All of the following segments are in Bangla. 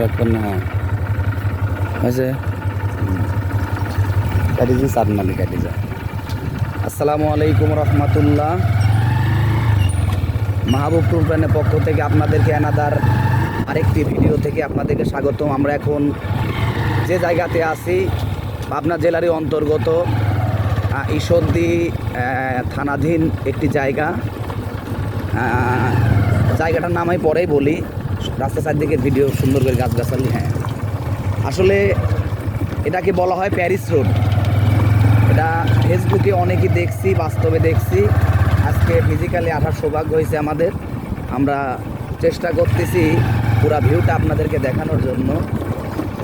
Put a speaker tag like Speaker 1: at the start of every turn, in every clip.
Speaker 1: রাখবেন না হয়েছে কাটিজি সারনালি কাটিজা। আসসালামু আলাইকুম রহমতুল্লাহ। মাহবুব ট্যুর প্ল্যানের পক্ষ থেকে আপনাদেরকে অ্যানাদার আরেকটি ভিডিও থেকে আপনাদেরকে স্বাগতম। আমরা এখন যে জায়গাতে আছি পাবনা জেলারই অন্তর্গত ঈশ্বরদী থানাধীন একটি জায়গা। জায়গাটার নাম আমি পরেই বলি, রাস্তার চারদিকে ভিডিও সুন্দর করে গাছগাছালি। হ্যাঁ, আসলে এটাকে বলা হয় প্যারিস রোড। এটা ফেসবুকে অনেকেই দেখছি, বাস্তবে দেখছি। আজকে ফিজিক্যালি আসার সৌভাগ্য হয়েছে আমাদের। আমরা চেষ্টা করতেছি পুরা ভিউটা আপনাদেরকে দেখানোর জন্য।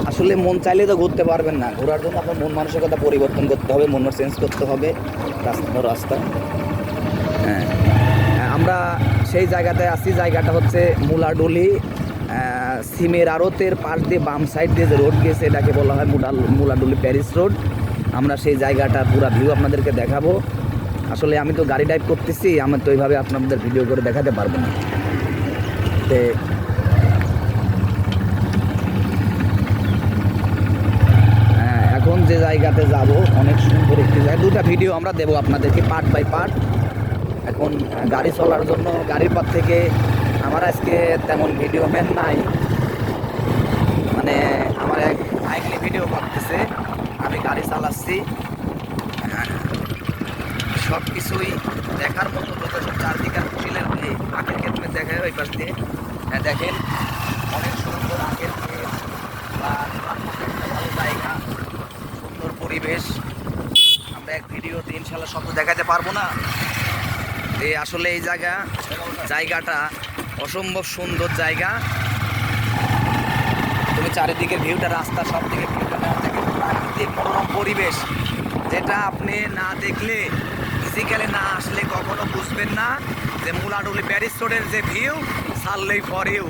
Speaker 1: আসলে মন চাইলে তো ঘুরতে পারবেন না, ঘোরার জন্য আপনার মন মানসিকতা পরিবর্তন করতে হবে, মন চেঞ্জ করতে হবে রাস্তা। হ্যাঁ, আমরা সেই জায়গাতে আছি। জায়গাটা হচ্ছে মুলাডুলি সিমের আড়তের পাশ দিয়ে বাম সাইড দিয়ে যে রোড গেছে এটাকে বলা হয় মুলাডুলি প্যারিস রোড। আমরা সেই জায়গাটা পুরা ভিউ আপনাদেরকে দেখাবো। আসলে আমি তো গাড়ি ড্রাইভ করতেছি, আমার তো এইভাবে আপনাদের ভিডিও করে দেখাতে পারবো না। এখন যে জায়গাতে যাব অনেক সুন্দর একটি জায়গা। দুটা ভিডিও আমরা দেবো আপনাদেরকে পার্ট বাই পার্ট। এখন গাড়ি চলার জন্য গাড়ির পর থেকে আমার আজকে তেমন ভিডিও ম্যান নাই, মানে আমার এক ভাইকে ভিডিও করতেছে, আমি গাড়ি চালাচ্ছি। সব কিছুই দেখার মতো লোকেশন, চারদিকে ফুসিলের আখের ক্ষেত্রে দেখায় ওই পাশ দিয়ে। হ্যাঁ, দেখেন অনেক সুন্দর আখের ক্ষেত বা ভালো জায়গা, সুন্দর পরিবেশ। আমরা এক ভিডিওতে ইনশাল্লাহ সব দেখাতে পারবো না। আসলে এই জায়গাটা অসম্ভব সুন্দর জায়গা। তুমি চারিদিকের ভিউটা, রাস্তা, সব দিকে ভিউটা প্রাকৃতিক মনোরম পরিবেশ, যেটা আপনি না দেখলে, ফিজিক্যালি না আসলে কখনো বুঝবেন না যে মুলাডুলি প্যারিস রোডের যে ভিউ সারলেই ফর ইউ।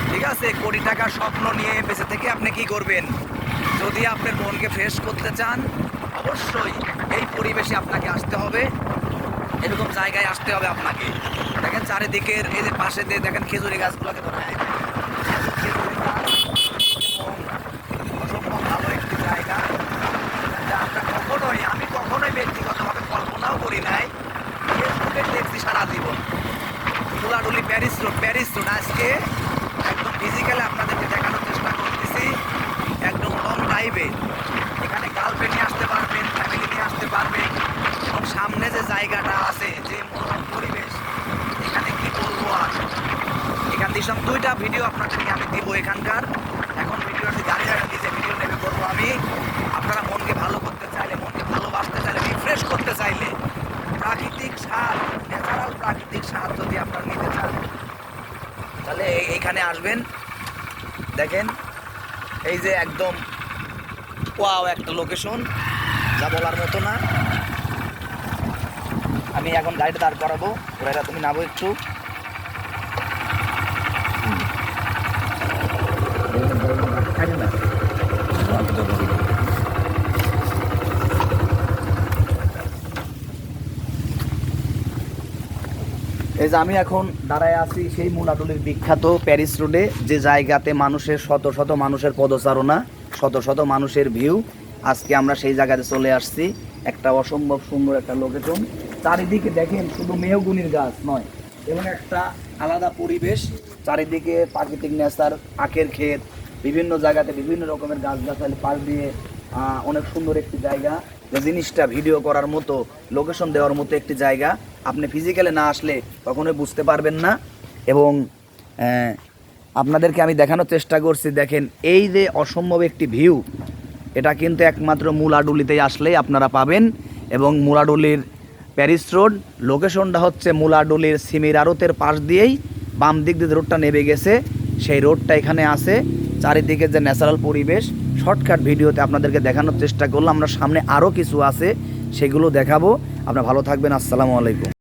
Speaker 1: ঠিক আছে, কোটি টাকার স্বপ্ন নিয়ে বেঁচে থেকে আপনি কি করবেন? যদি আপনার মনকে ফ্রেশ করতে চান অবশ্যই এই পরিবেশে আপনাকে আসতে হবে, এরকম জায়গায় আসতে হবে আপনাকে। দেখেন চারিদিকের এই যে পাশে দিয়ে দেখেন খেজুরি গাছগুলোকে অসম্ভব ভালো একটি জায়গা, যা আমরা আমি কখনোই ব্যক্তিগতভাবে কল্পনাও করি নাই। ফেসবুকে দেখছি সারা জীবন মুলাডুলি প্যারিস রোড আজকে একদম ফিজিক্যালি আপনাদেরকে দেখানোর চেষ্টা করতেছি। একদম লং ড্রাইভে এখানে গার্লফ্রেন্ড নিয়ে আসতে পারবেন, ফ্যামিলি নিয়ে আসতে পারবেন। এবং সামনে যে জায়গাটা আছে, যে মনোরম পরিবেশ, এখানে কি বলবো আর। এখান দিয়ে সব দুইটা ভিডিও আপনাদেরকে আমি দিব এখানকার। এখন ভিডিওটি গাড়ি নিজে ভিডিও নেবে করবো আমি। আপনারা মনকে ভালো করতে চাইলে, মনকে ভালোবাসতে চাইলে, রিফ্রেশ করতে চাইলে, প্রাকৃতিক স্বাদ, ন্যাচারাল প্রাকৃতিক স্বাদ যদি আপনারা নিতে চান তাহলে এইখানে আসবেন। দেখেন এই যে একদম ওয়াও একটা লোকেশন, যা বলার মতো না। আমি এখন গাড়িটা দাঁড় করাবো, ওরা তুমি নামো একটু। এই যে আমি এখন দাঁড়ায় আছি সেই মুলাডুলির বিখ্যাত প্যারিস রোডে, যে জায়গাতে মানুষের শত শত মানুষের পদচারণা, শত শত মানুষের ভিউ। আজকে আমরা সেই জায়গাতে চলে আসছি। একটা অসম্ভব সুন্দর একটা লোকেশন। চারিদিকে দেখেন শুধু মেহগুনির গাছ নয়, এবং একটা আলাদা পরিবেশ। চারিদিকে প্রাকৃতিক নেচার, আখের ক্ষেত, বিভিন্ন জায়গাতে বিভিন্ন রকমের গাছগাছালি পাশ দিয়ে অনেক সুন্দর একটি জায়গা। যে জিনিসটা ভিডিও করার মতো, লোকেশন দেওয়ার মতো একটি জায়গা, আপনি ফিজিক্যালি না আসলে কখনোই বুঝতে পারবেন না। এবং আপনাদেরকে আমি দেখানোর চেষ্টা করছি। দেখেন এই যে অসম্ভব একটি ভিউ, এটা কিন্তু একমাত্র মুলাডুলিতেই আসলেই আপনারা পাবেন। এবং মুলাডুলির প্যারিস রোড লোকেশনটা হচ্ছে মুলাডুলির সিমের আড়তের পাশ দিয়েই বাম দিক দিয়ে রোডটা নেমে গেছে, সেই রোডটা এখানে আছে। চারিদিকে যে ন্যাচারাল পরিবেশ, শর্টকাট ভিডিওতে আপনাদেরকে দেখানোর চেষ্টা করলাম। আমরা সামনে আরও কিছু আছে, সেগুলো দেখাবো। আপনারা ভালো থাকবেন। আসসালামু আলাইকুম।